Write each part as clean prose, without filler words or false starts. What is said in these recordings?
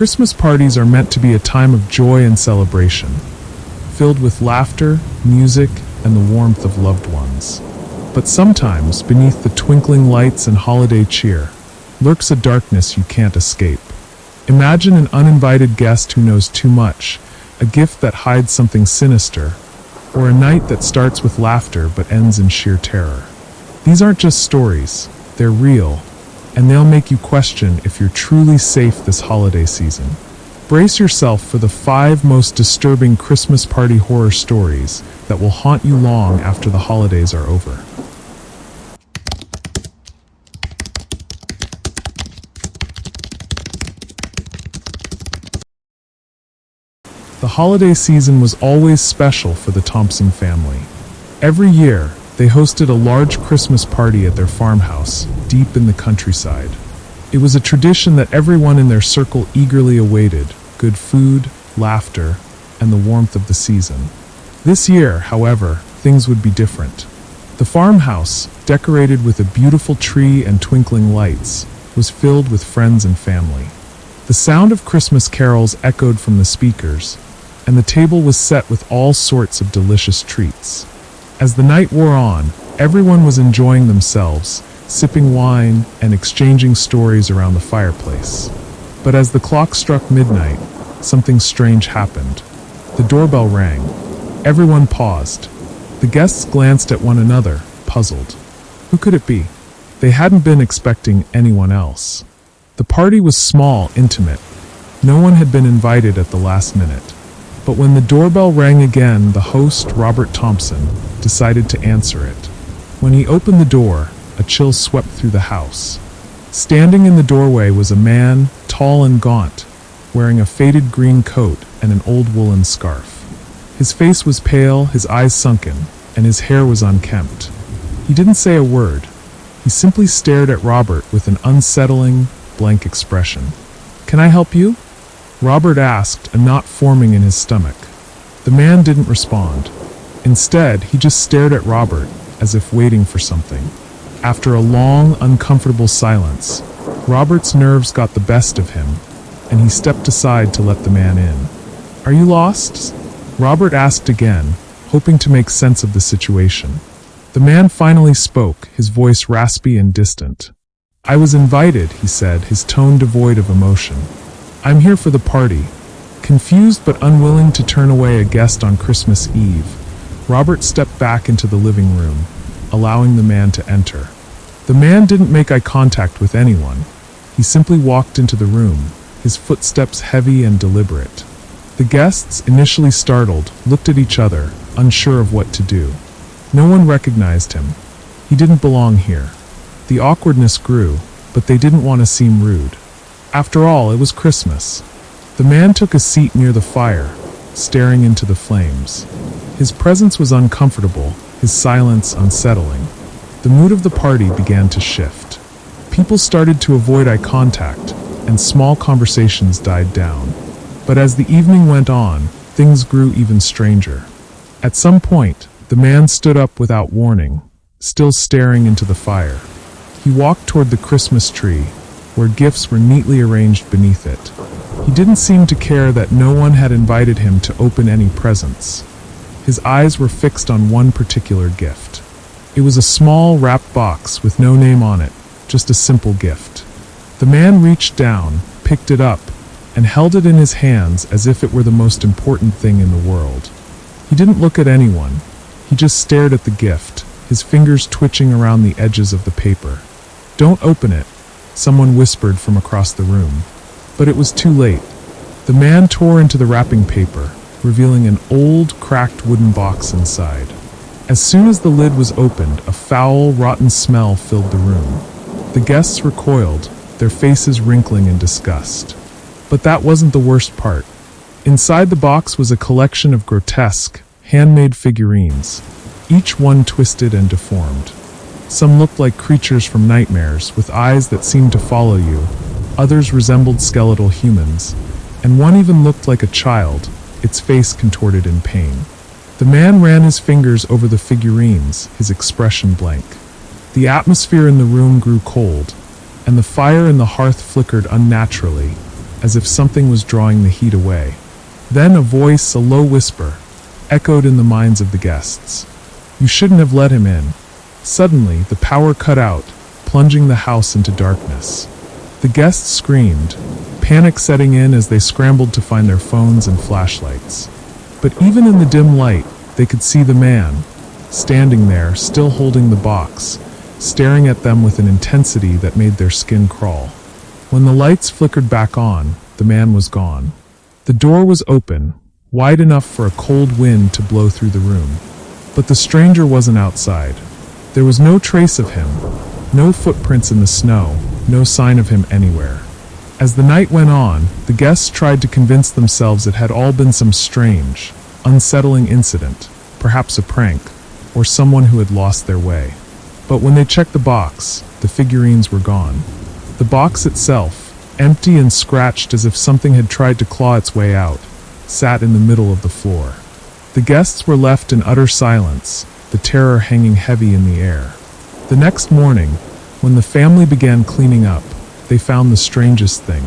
Christmas parties are meant to be a time of joy and celebration, filled with laughter, music, and the warmth of loved ones. But sometimes, beneath the twinkling lights and holiday cheer, lurks a darkness you can't escape. Imagine an uninvited guest who knows too much, a gift that hides something sinister, or a night that starts with laughter but ends in sheer terror. These aren't just stories, they're real, and they'll make you question if you're truly safe this holiday season. Brace yourself for the 5 most disturbing Christmas party horror stories that will haunt you long after the holidays are over. The holiday season was always special for the Thompson family. Every year, they hosted a large Christmas party at their farmhouse, deep in the countryside. It was a tradition that everyone in their circle eagerly awaited: good food, laughter, and the warmth of the season. This year, however, things would be different. The farmhouse, decorated with a beautiful tree and twinkling lights, was filled with friends and family. The sound of Christmas carols echoed from the speakers, and the table was set with all sorts of delicious treats. As the night wore on, everyone was enjoying themselves, sipping wine and exchanging stories around the fireplace. But as the clock struck midnight, something strange happened. The doorbell rang. Everyone paused. The guests glanced at one another, puzzled. Who could it be? They hadn't been expecting anyone else. The party was small, intimate. No one had been invited at the last minute. But when the doorbell rang again, the host, Robert Thompson, decided to answer it. When he opened the door, a chill swept through the house. Standing in the doorway was a man, tall and gaunt, wearing a faded green coat and an old woolen scarf. His face was pale, his eyes sunken, and his hair was unkempt. He didn't say a word. He simply stared at Robert with an unsettling, blank expression. "Can I help you?" Robert asked, a knot forming in his stomach. The man didn't respond. Instead, he just stared at Robert, as if waiting for something. After a long, uncomfortable silence, Robert's nerves got the best of him, and he stepped aside to let the man in. "Are you lost?" Robert asked again, hoping to make sense of the situation. The man finally spoke, his voice raspy and distant. "I was invited," he said, his tone devoid of emotion. "I'm here for the party." Confused but unwilling to turn away a guest on Christmas Eve, Robert stepped back into the living room, allowing the man to enter. The man didn't make eye contact with anyone. He simply walked into the room, his footsteps heavy and deliberate. The guests, initially startled, looked at each other, unsure of what to do. No one recognized him. He didn't belong here. The awkwardness grew, but they didn't want to seem rude. After all, it was Christmas. The man took a seat near the fire, staring into the flames. His presence was uncomfortable, his silence unsettling. The mood of the party began to shift. People started to avoid eye contact, and small conversations died down. But as the evening went on, things grew even stranger. At some point, the man stood up without warning, still staring into the fire. He walked toward the Christmas tree, where gifts were neatly arranged beneath it. He didn't seem to care that no one had invited him to open any presents. His eyes were fixed on one particular gift. It was a small, wrapped box with no name on it, just a simple gift. The man reached down, picked it up, and held it in his hands as if it were the most important thing in the world. He didn't look at anyone. He just stared at the gift, his fingers twitching around the edges of the paper. "Don't open it," someone whispered from across the room. But it was too late. The man tore into the wrapping paper, revealing an old, cracked wooden box inside. As soon as the lid was opened, a foul, rotten smell filled the room. The guests recoiled, their faces wrinkling in disgust. But that wasn't the worst part. Inside the box was a collection of grotesque, handmade figurines, each one twisted and deformed. Some looked like creatures from nightmares, with eyes that seemed to follow you. Others resembled skeletal humans, and one even looked like a child, its face contorted in pain. The man ran his fingers over the figurines, his expression blank. The atmosphere in the room grew cold, and the fire in the hearth flickered unnaturally, as if something was drawing the heat away. Then a voice, a low whisper, echoed in the minds of the guests. "You shouldn't have let him in." Suddenly, the power cut out, plunging the house into darkness. The guests screamed, panic setting in as they scrambled to find their phones and flashlights. But even in the dim light, they could see the man, standing there, still holding the box, staring at them with an intensity that made their skin crawl. When the lights flickered back on, the man was gone. The door was open, wide enough for a cold wind to blow through the room. But the stranger wasn't outside. There was no trace of him, no footprints in the snow, no sign of him anywhere. As the night went on, the guests tried to convince themselves it had all been some strange, unsettling incident, perhaps a prank, or someone who had lost their way. But when they checked the box, the figurines were gone. The box itself, empty and scratched as if something had tried to claw its way out, sat in the middle of the floor. The guests were left in utter silence, the terror hanging heavy in the air. The next morning, when the family began cleaning up, they found the strangest thing.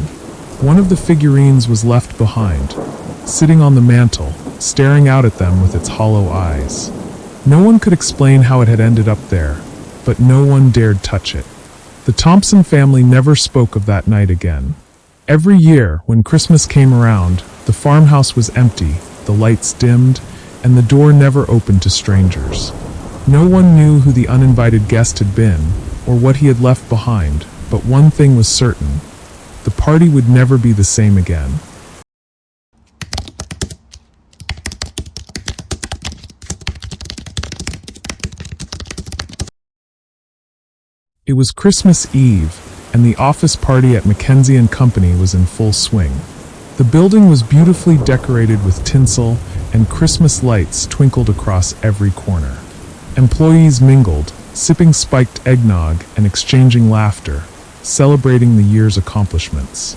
One of the figurines was left behind, sitting on the mantel, staring out at them with its hollow eyes. No one could explain how it had ended up there, but no one dared touch it. The Thompson family never spoke of that night again. Every year, when Christmas came around, the farmhouse was empty, the lights dimmed, and the door never opened to strangers. No one knew who the uninvited guest had been, or what he had left behind, but one thing was certain: the party would never be the same again. It was Christmas Eve, and the office party at Mackenzie & Company was in full swing. The building was beautifully decorated with tinsel, and Christmas lights twinkled across every corner. Employees mingled, sipping spiked eggnog and exchanging laughter, celebrating the year's accomplishments.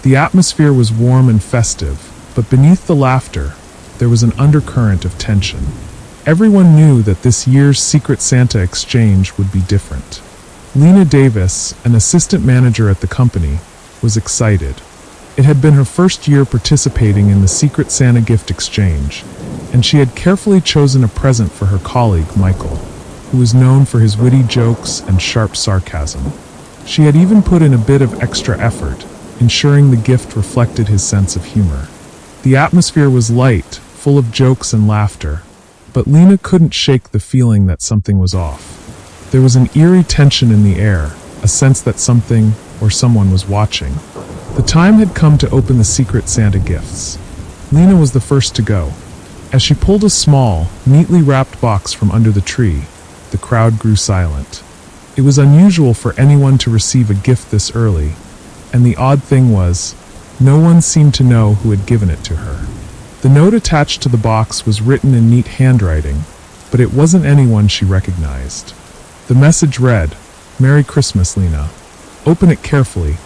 The atmosphere was warm and festive, but beneath the laughter, there was an undercurrent of tension. Everyone knew that this year's Secret Santa exchange would be different. Lena Davis, an assistant manager at the company, was excited. It had been her first year participating in the Secret Santa gift exchange, and she had carefully chosen a present for her colleague, Michael, who was known for his witty jokes and sharp sarcasm. She had even put in a bit of extra effort, ensuring the gift reflected his sense of humor. The atmosphere was light, full of jokes and laughter, but Lena couldn't shake the feeling that something was off. There was an eerie tension in the air, a sense that something or someone was watching. The time had come to open the Secret Santa gifts. Lena was the first to go. As she pulled a small, neatly wrapped box from under the tree, the crowd grew silent. It was unusual for anyone to receive a gift this early, and the odd thing was, no one seemed to know who had given it to her. The note attached to the box was written in neat handwriting, but it wasn't anyone she recognized. The message read, "Merry Christmas, Lena. Open it carefully."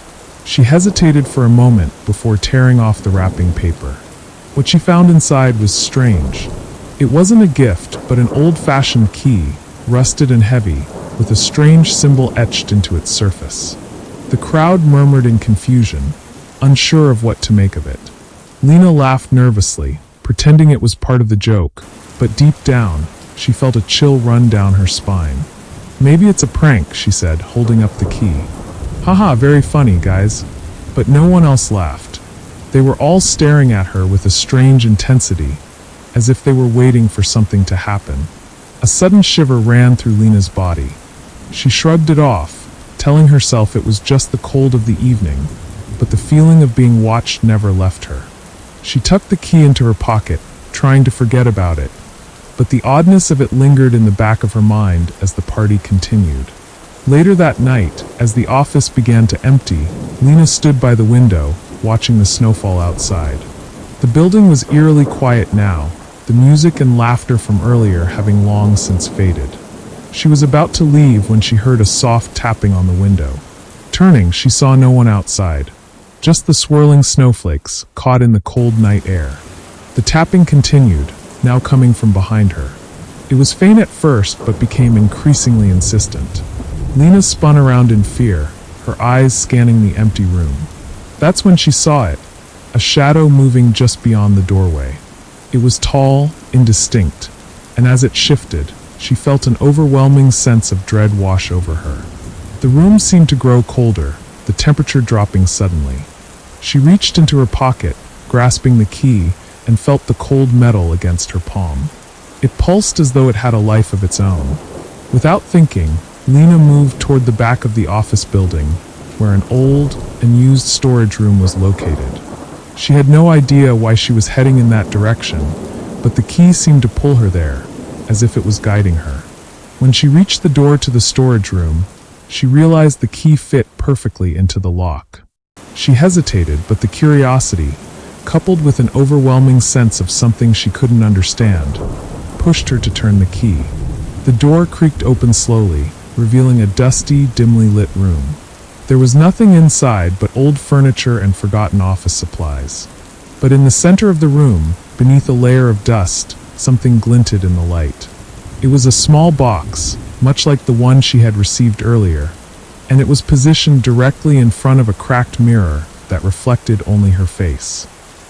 She hesitated for a moment before tearing off the wrapping paper. What she found inside was strange. It wasn't a gift, but an old-fashioned key, rusted and heavy, with a strange symbol etched into its surface. The crowd murmured in confusion, unsure of what to make of it. Lena laughed nervously, pretending it was part of the joke, but deep down, she felt a chill run down her spine. "Maybe it's a prank," she said, holding up the key. "Haha, very funny, guys." But no one else laughed. They were all staring at her with a strange intensity, as if they were waiting for something to happen. A sudden shiver ran through Lena's body. She shrugged it off, telling herself it was just the cold of the evening, but the feeling of being watched never left her. She tucked the key into her pocket, trying to forget about it, but the oddness of it lingered in the back of her mind as the party continued. Later that night, as the office began to empty, Lena stood by the window, watching the snowfall outside. The building was eerily quiet now, the music and laughter from earlier having long since faded. She was about to leave when she heard a soft tapping on the window. Turning, she saw no one outside, just the swirling snowflakes caught in the cold night air. The tapping continued, now coming from behind her. It was faint at first, but became increasingly insistent. Lena spun around in fear, her eyes scanning the empty room. That's when she saw it, a shadow moving just beyond the doorway. It was tall, indistinct, and as it shifted, she felt an overwhelming sense of dread wash over her. The room seemed to grow colder, the temperature dropping suddenly. She reached into her pocket, grasping the key, and felt the cold metal against her palm. It pulsed as though it had a life of its own. Without thinking, Lena moved toward the back of the office building, where an old and used storage room was located. She had no idea why she was heading in that direction, but the key seemed to pull her there, as if it was guiding her. When she reached the door to the storage room, she realized the key fit perfectly into the lock. She hesitated, but the curiosity, coupled with an overwhelming sense of something she couldn't understand, pushed her to turn the key. The door creaked open slowly, revealing a dusty, dimly lit room. There was nothing inside but old furniture and forgotten office supplies. But in the center of the room, beneath a layer of dust, something glinted in the light. It was a small box, much like the one she had received earlier, and it was positioned directly in front of a cracked mirror that reflected only her face.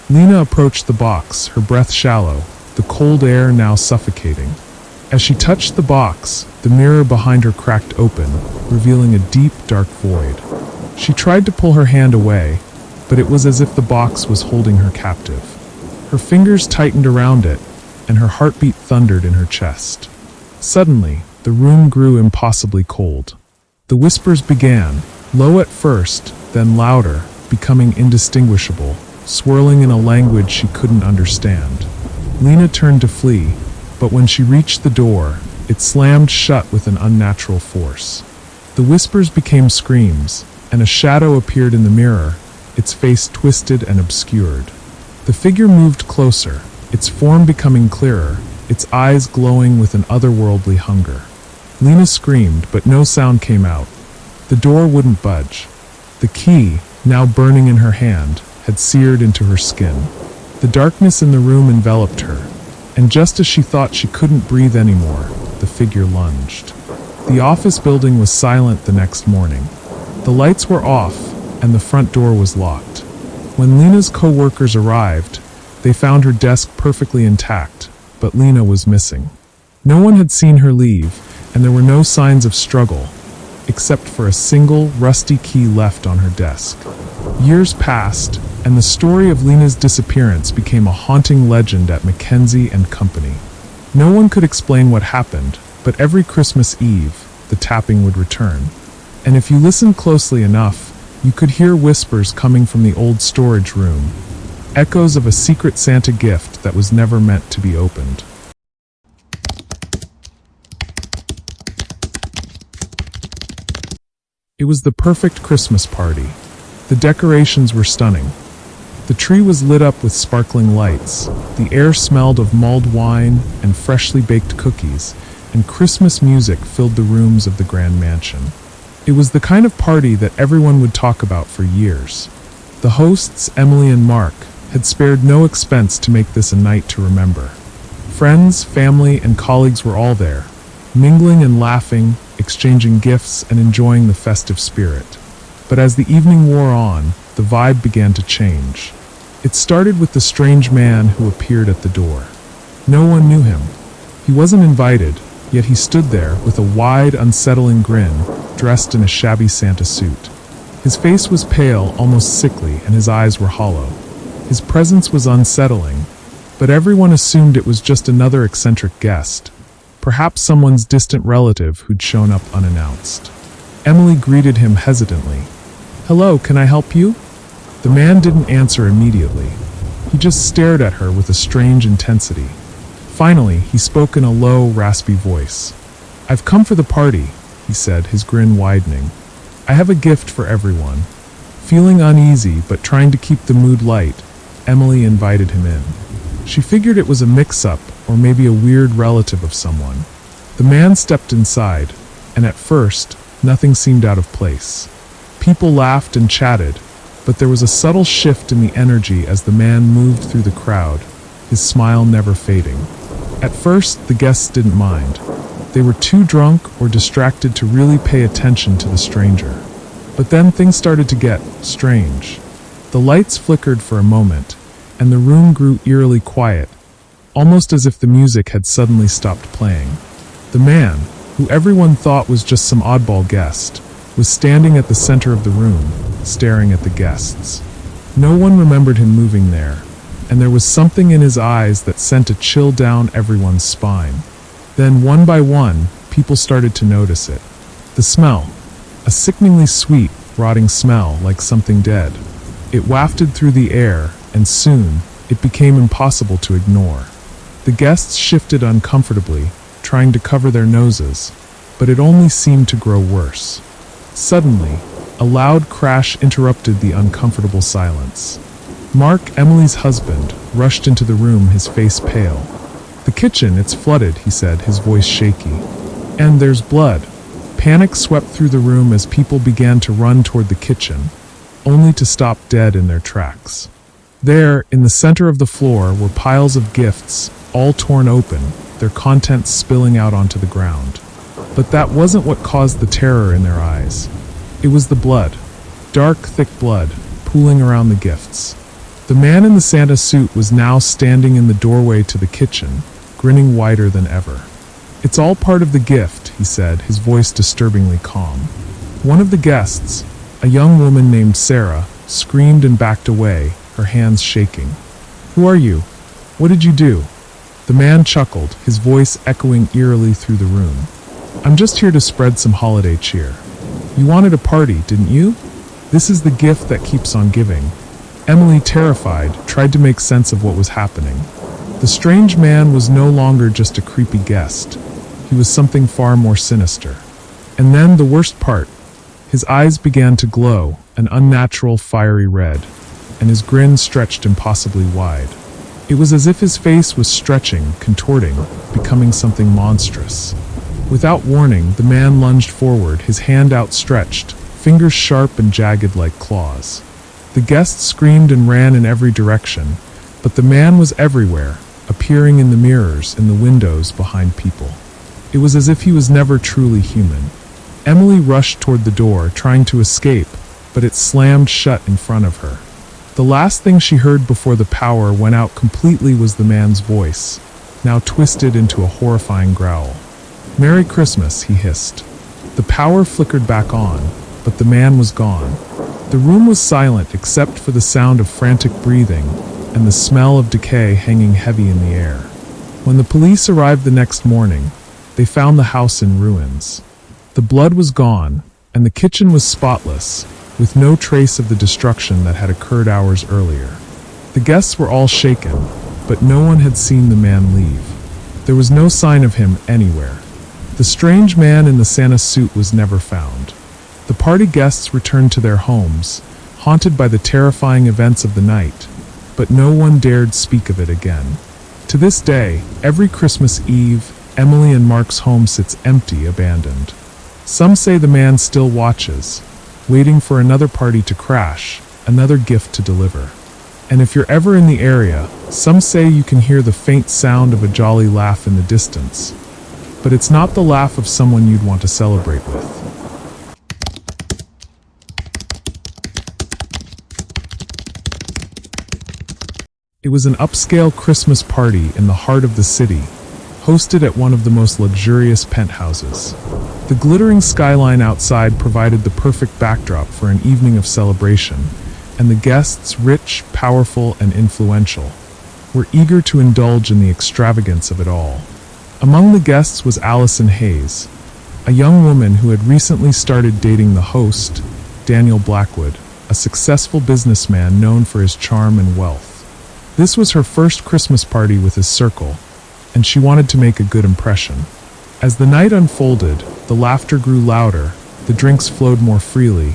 Lena approached the box, her breath shallow, the cold air now suffocating. As she touched the box, the mirror behind her cracked open, revealing a deep, dark void. She tried to pull her hand away, but it was as if the box was holding her captive. Her fingers tightened around it, and her heartbeat thundered in her chest. Suddenly, the room grew impossibly cold. The whispers began, low at first, then louder, becoming indistinguishable, swirling in a language she couldn't understand. Lena turned to flee, but when she reached the door, it slammed shut with an unnatural force. The whispers became screams, and a shadow appeared in the mirror, its face twisted and obscured. The figure moved closer, its form becoming clearer, its eyes glowing with an otherworldly hunger. Lena screamed, but no sound came out. The door wouldn't budge. The key, now burning in her hand, had seared into her skin. The darkness in the room enveloped her, and just as she thought she couldn't breathe anymore, the figure lunged. The office building was silent the next morning. The lights were off, and the front door was locked. When Lena's co-workers arrived, they found her desk perfectly intact, but Lena was missing. No one had seen her leave, and there were no signs of struggle, except for a single, rusty key left on her desk. Years passed, and the story of Lena's disappearance became a haunting legend at Mackenzie and Company. No one could explain what happened, but every Christmas Eve, the tapping would return. And if you listened closely enough, you could hear whispers coming from the old storage room, echoes of a secret Santa gift that was never meant to be opened. It was the perfect Christmas party. The decorations were stunning. The tree was lit up with sparkling lights, the air smelled of mulled wine and freshly baked cookies, and Christmas music filled the rooms of the grand mansion. It was the kind of party that everyone would talk about for years. The hosts, Emily and Mark, had spared no expense to make this a night to remember. Friends, family, and colleagues were all there, mingling and laughing, exchanging gifts, and enjoying the festive spirit. But as the evening wore on, the vibe began to change. It started with the strange man who appeared at the door. No one knew him. He wasn't invited, yet he stood there with a wide, unsettling grin, dressed in a shabby Santa suit. His face was pale, almost sickly, and his eyes were hollow. His presence was unsettling, but everyone assumed it was just another eccentric guest, perhaps someone's distant relative who'd shown up unannounced. Emily greeted him hesitantly. "Hello, can I help you?" The man didn't answer immediately. He just stared at her with a strange intensity. Finally, he spoke in a low, raspy voice. "I've come for the party," he said, his grin widening. "I have a gift for everyone." Feeling uneasy, but trying to keep the mood light, Emily invited him in. She figured it was a mix-up, or maybe a weird relative of someone. The man stepped inside, and at first, nothing seemed out of place. People laughed and chatted, but there was a subtle shift in the energy as the man moved through the crowd, his smile never fading. At first, the guests didn't mind. They were too drunk or distracted to really pay attention to the stranger. But then things started to get strange. The lights flickered for a moment, and the room grew eerily quiet, almost as if the music had suddenly stopped playing. The man, who everyone thought was just some oddball guest, was standing at the center of the room, staring at the guests. No one remembered him moving there, and there was something in his eyes that sent a chill down everyone's spine. Then, one by one, people started to notice it. The smell, a sickeningly sweet, rotting smell like something dead. It wafted through the air, and soon, it became impossible to ignore. The guests shifted uncomfortably, trying to cover their noses, but it only seemed to grow worse. Suddenly, a loud crash interrupted the uncomfortable silence. Mark, Emily's husband, rushed into the room, his face pale. "The kitchen, it's flooded," he said, his voice shaky. "And there's blood." Panic swept through the room as people began to run toward the kitchen, only to stop dead in their tracks. There, in the center of the floor, were piles of gifts, all torn open, their contents spilling out onto the ground. But that wasn't what caused the terror in their eyes. It was the blood, dark, thick blood, pooling around the gifts. The man in the Santa suit was now standing in the doorway to the kitchen, grinning wider than ever. "It's all part of the gift," he said, his voice disturbingly calm. One of the guests, a young woman named Sarah, screamed and backed away, her hands shaking. "Who are you? What did you do?" The man chuckled, his voice echoing eerily through the room. "I'm just here to spread some holiday cheer. You wanted a party, didn't you? This is the gift that keeps on giving." Emily, terrified, tried to make sense of what was happening. The strange man was no longer just a creepy guest. He was something far more sinister. And then the worst part. His eyes began to glow, an unnatural fiery red, and his grin stretched impossibly wide. It was as if his face was stretching, contorting, becoming something monstrous. Without warning, the man lunged forward, his hand outstretched, fingers sharp and jagged like claws. The guests screamed and ran in every direction, but the man was everywhere, appearing in the mirrors, in the windows, behind people. It was as if he was never truly human. Emily rushed toward the door, trying to escape, but it slammed shut in front of her. The last thing she heard before the power went out completely was the man's voice, now twisted into a horrifying growl. "Merry Christmas," he hissed. The power flickered back on, but the man was gone. The room was silent except for the sound of frantic breathing and the smell of decay hanging heavy in the air. When the police arrived the next morning, they found the house in ruins. The blood was gone, and the kitchen was spotless, with no trace of the destruction that had occurred hours earlier. The guests were all shaken, but no one had seen the man leave. There was no sign of him anywhere. The strange man in the Santa suit was never found. The party guests returned to their homes, haunted by the terrifying events of the night, but no one dared speak of it again. To this day, every Christmas Eve, Emily and Mark's home sits empty, abandoned. Some say the man still watches, waiting for another party to crash, another gift to deliver. And if you're ever in the area, some say you can hear the faint sound of a jolly laugh in the distance. But it's not the laugh of someone you'd want to celebrate with. It was an upscale Christmas party in the heart of the city, hosted at one of the most luxurious penthouses. The glittering skyline outside provided the perfect backdrop for an evening of celebration, and the guests, rich, powerful, and influential, were eager to indulge in the extravagance of it all. Among the guests was Allison Hayes, a young woman who had recently started dating the host, Daniel Blackwood, a successful businessman known for his charm and wealth. This was her first Christmas party with his circle, and she wanted to make a good impression. As the night unfolded, the laughter grew louder, the drinks flowed more freely,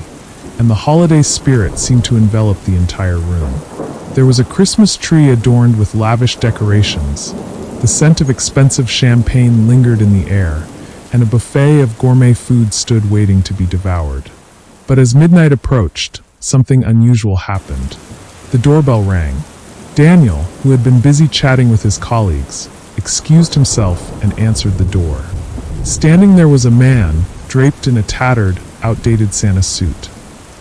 and the holiday spirit seemed to envelop the entire room. There was a Christmas tree adorned with lavish decorations, the scent of expensive champagne lingered in the air, and a buffet of gourmet food stood waiting to be devoured. But as midnight approached, something unusual happened. The doorbell rang. Daniel, who had been busy chatting with his colleagues, excused himself and answered the door. Standing there was a man, draped in a tattered, outdated Santa suit.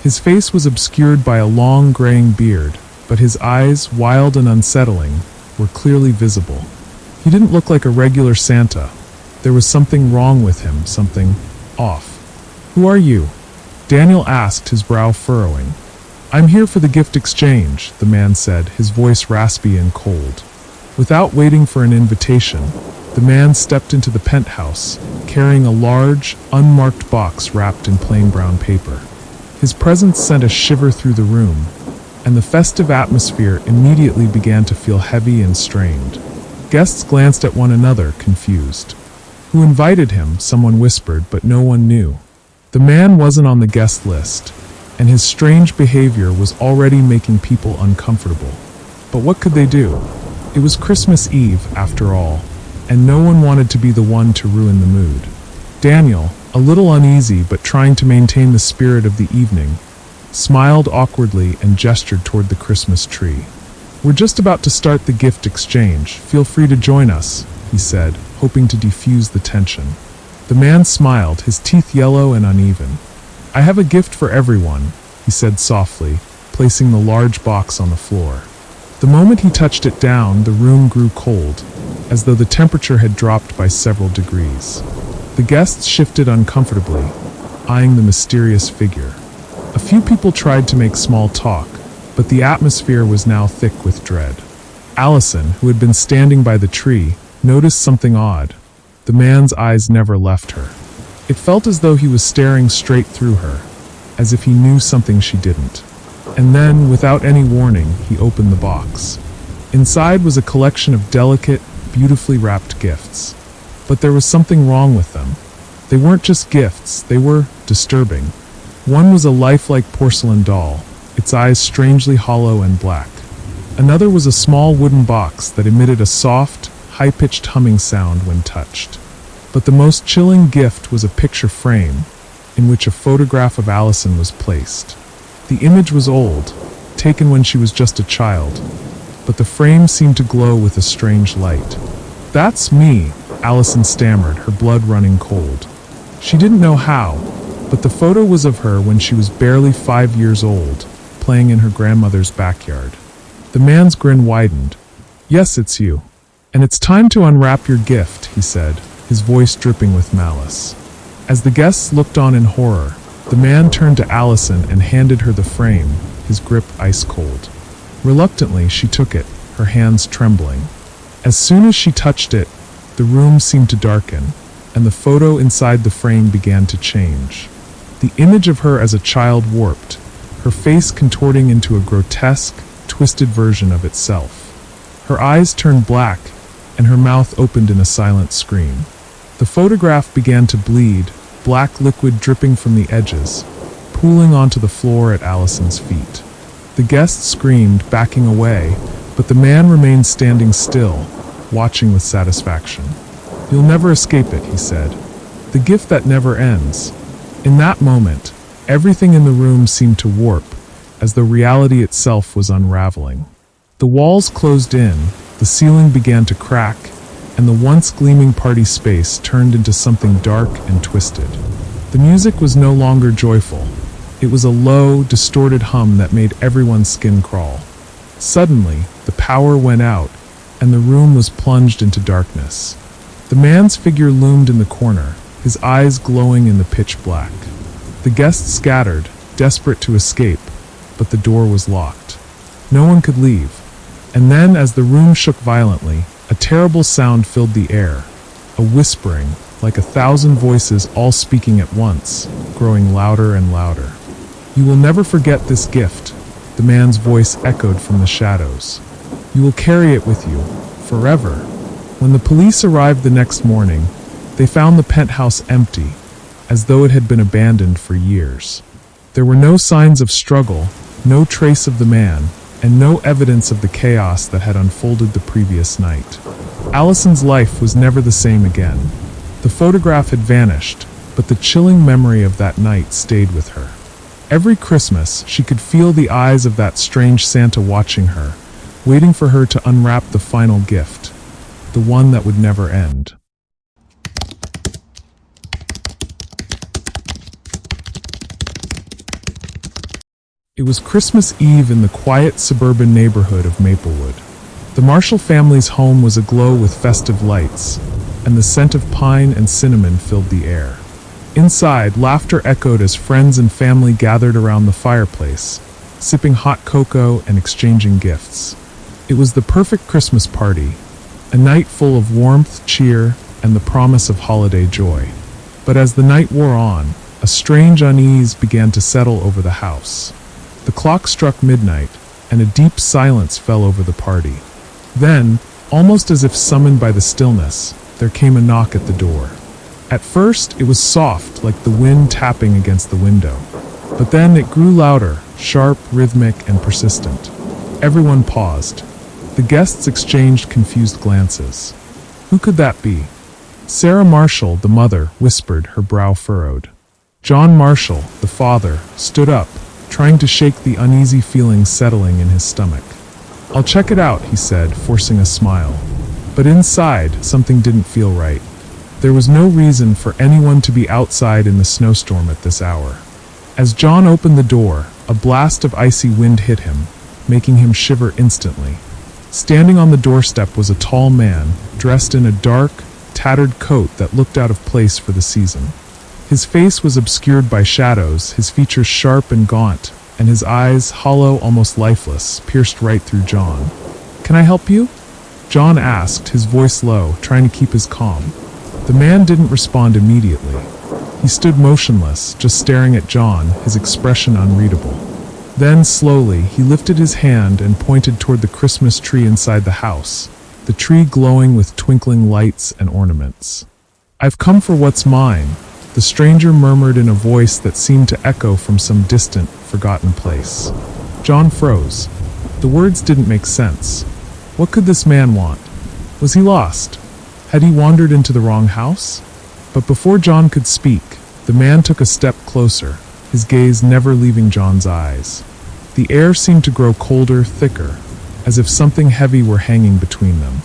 His face was obscured by a long graying beard, but his eyes, wild and unsettling, were clearly visible. He didn't look like a regular Santa. There was something wrong with him, something off. "Who are you?" Daniel asked, his brow furrowing. "I'm here for the gift exchange," the man said, his voice raspy and cold. Without waiting for an invitation, the man stepped into the penthouse, carrying a large, unmarked box wrapped in plain brown paper. His presence sent a shiver through the room, and the festive atmosphere immediately began to feel heavy and strained. Guests glanced at one another, confused. "Who invited him?" someone whispered, but no one knew. The man wasn't on the guest list, and his strange behavior was already making people uncomfortable. But what could they do? It was Christmas Eve, after all, and no one wanted to be the one to ruin the mood. Daniel, a little uneasy but trying to maintain the spirit of the evening, smiled awkwardly and gestured toward the Christmas tree. "We're just about to start the gift exchange. Feel free to join us," he said, hoping to defuse the tension. The man smiled, his teeth yellow and uneven. "I have a gift for everyone," he said softly, placing the large box on the floor. The moment he touched it down, the room grew cold, as though the temperature had dropped by several degrees. The guests shifted uncomfortably, eyeing the mysterious figure. A few people tried to make small talk, but the atmosphere was now thick with dread. Allison, who had been standing by the tree, noticed something odd. The man's eyes never left her. It felt as though he was staring straight through her, as if he knew something she didn't. And then, without any warning, he opened the box. Inside was a collection of delicate, beautifully wrapped gifts. But there was something wrong with them. They weren't just gifts, they were disturbing. One was a lifelike porcelain doll, its eyes strangely hollow and black. Another was a small wooden box that emitted a soft, high-pitched humming sound when touched. But the most chilling gift was a picture frame, in which a photograph of Allison was placed. The image was old, taken when she was just a child, but the frame seemed to glow with a strange light. "That's me," Allison stammered, her blood running cold. She didn't know how, but the photo was of her when she was barely 5 years old, playing in her grandmother's backyard. The man's grin widened. "Yes, it's you. And it's time to unwrap your gift," he said, his voice dripping with malice. As the guests looked on in horror, the man turned to Allison and handed her the frame, his grip ice cold. Reluctantly, she took it, her hands trembling. As soon as she touched it, the room seemed to darken, and the photo inside the frame began to change. The image of her as a child warped, her face contorting into a grotesque, twisted version of itself. Her eyes turned black, and her mouth opened in a silent scream. The photograph began to bleed, black liquid dripping from the edges, pooling onto the floor at Allison's feet. The guests screamed, backing away, but the man remained standing still, watching with satisfaction. "You'll never escape it," he said. "The gift that never ends." In that moment, everything in the room seemed to warp, as though reality itself was unraveling. The walls closed in, the ceiling began to crack, and the once gleaming party space turned into something dark and twisted. The music was no longer joyful. It was a low, distorted hum that made everyone's skin crawl. Suddenly, the power went out, and the room was plunged into darkness. The man's figure loomed in the corner, his eyes glowing in the pitch black. The guests scattered, desperate to escape, but the door was locked. No one could leave. And then, as the room shook violently, a terrible sound filled the air, a whispering, like 1,000 voices all speaking at once, growing louder and louder. "You will never forget this gift," the man's voice echoed from the shadows. "You will carry it with you, forever." When the police arrived the next morning, they found the penthouse empty, as though it had been abandoned for years. There were no signs of struggle, no trace of the man, and no evidence of the chaos that had unfolded the previous night. Allison's life was never the same again. The photograph had vanished, but the chilling memory of that night stayed with her. Every Christmas, she could feel the eyes of that strange Santa watching her, waiting for her to unwrap the final gift, the one that would never end. It was Christmas Eve in the quiet suburban neighborhood of Maplewood. The Marshall family's home was aglow with festive lights, and the scent of pine and cinnamon filled the air. Inside, laughter echoed as friends and family gathered around the fireplace, sipping hot cocoa and exchanging gifts. It was the perfect Christmas party, a night full of warmth, cheer, and the promise of holiday joy. But as the night wore on, a strange unease began to settle over the house. The clock struck midnight, and a deep silence fell over the party. Then, almost as if summoned by the stillness, there came a knock at the door. At first, it was soft, like the wind tapping against the window. But then it grew louder, sharp, rhythmic, and persistent. Everyone paused. The guests exchanged confused glances. Who could that be? Sarah Marshall, the mother, whispered, her brow furrowed. John Marshall, the father, stood up, trying to shake the uneasy feelings settling in his stomach. "I'll check it out," he said, forcing a smile. But inside, something didn't feel right. There was no reason for anyone to be outside in the snowstorm at this hour. As John opened the door, a blast of icy wind hit him, making him shiver instantly. Standing on the doorstep was a tall man, dressed in a dark, tattered coat that looked out of place for the season. His face was obscured by shadows, his features sharp and gaunt, and his eyes, hollow, almost lifeless, pierced right through John. "Can I help you?" John asked, his voice low, trying to keep his calm. The man didn't respond immediately. He stood motionless, just staring at John, his expression unreadable. Then, slowly, he lifted his hand and pointed toward the Christmas tree inside the house, the tree glowing with twinkling lights and ornaments. "I've come for what's mine," the stranger murmured in a voice that seemed to echo from some distant, forgotten place. John froze. The words didn't make sense. What could this man want? Was he lost? Had he wandered into the wrong house? But before John could speak, the man took a step closer, his gaze never leaving John's eyes. The air seemed to grow colder, thicker, as if something heavy were hanging between them.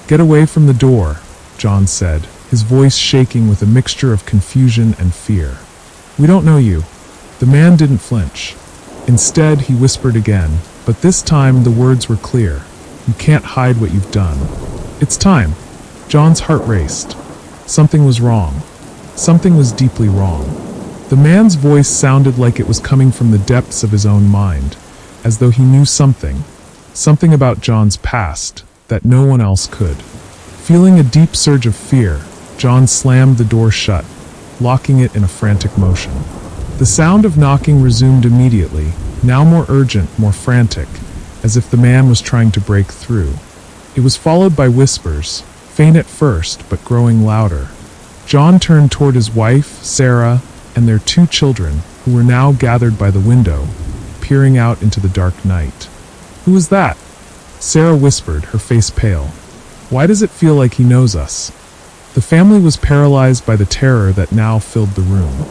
"Get away from the door," John said, his voice shaking with a mixture of confusion and fear. "We don't know you." The man didn't flinch. Instead, he whispered again, but this time the words were clear. "You can't hide what you've done." "It's time." John's heart raced. Something was wrong. Something was deeply wrong. The man's voice sounded like it was coming from the depths of his own mind, as though he knew something about John's past, that no one else could. Feeling a deep surge of fear, John slammed the door shut, locking it in a frantic motion. The sound of knocking resumed immediately, now more urgent, more frantic, as if the man was trying to break through. It was followed by whispers, faint at first, but growing louder. John turned toward his wife, Sarah, and their 2 children, who were now gathered by the window, peering out into the dark night. "Who is that?" Sarah whispered, her face pale. "Why does it feel like he knows us?" The family was paralyzed by the terror that now filled the room.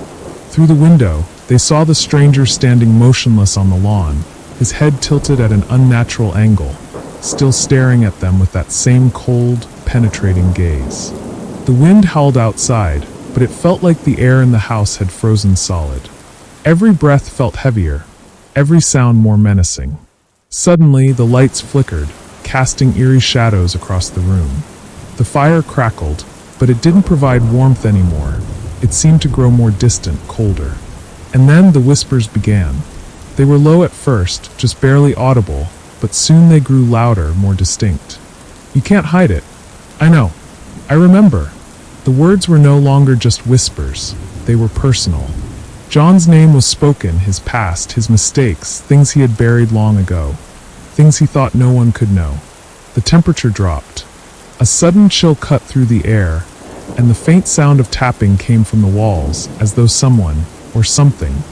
Through the window, they saw the stranger standing motionless on the lawn, his head tilted at an unnatural angle, still staring at them with that same cold, penetrating gaze. The wind howled outside, but it felt like the air in the house had frozen solid. Every breath felt heavier, every sound more menacing. Suddenly, the lights flickered, casting eerie shadows across the room. The fire crackled, but it didn't provide warmth anymore. It seemed to grow more distant, colder. And then the whispers began. They were low at first, just barely audible, but soon they grew louder, more distinct. "You can't hide it." "I know. I remember." The words were no longer just whispers. They were personal. John's name was spoken, his past, his mistakes, things he had buried long ago, things he thought no one could know. The temperature dropped. A sudden chill cut through the air, and the faint sound of tapping came from the walls, as though someone, or something,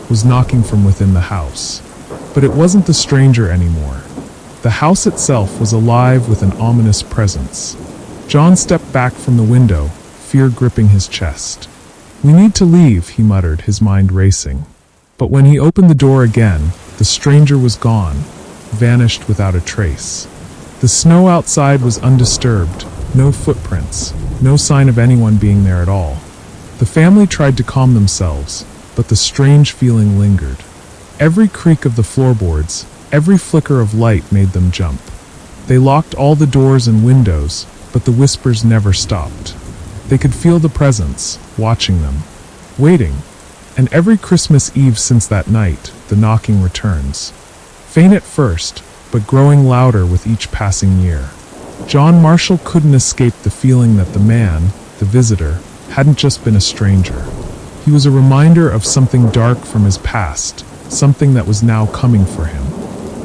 was knocking from within the house. But it wasn't the stranger anymore. The house itself was alive with an ominous presence. John stepped back from the window, fear gripping his chest. "We need to leave," he muttered, his mind racing. But when he opened the door again, the stranger was gone, vanished without a trace. The snow outside was undisturbed, no footprints, no sign of anyone being there at all. The family tried to calm themselves, but the strange feeling lingered. Every creak of the floorboards, every flicker of light made them jump. They locked all the doors and windows, but the whispers never stopped. They could feel the presence, watching them, waiting. And every Christmas Eve since that night, the knocking returns. Faint at first, but growing louder with each passing year. John Marshall couldn't escape the feeling that the man, the visitor, hadn't just been a stranger. He was a reminder of something dark from his past, something that was now coming for him.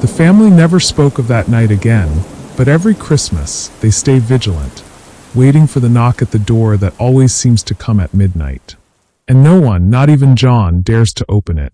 The family never spoke of that night again, but every Christmas they stay vigilant, waiting for the knock at the door that always seems to come at midnight. And no one, not even John, dares to open it.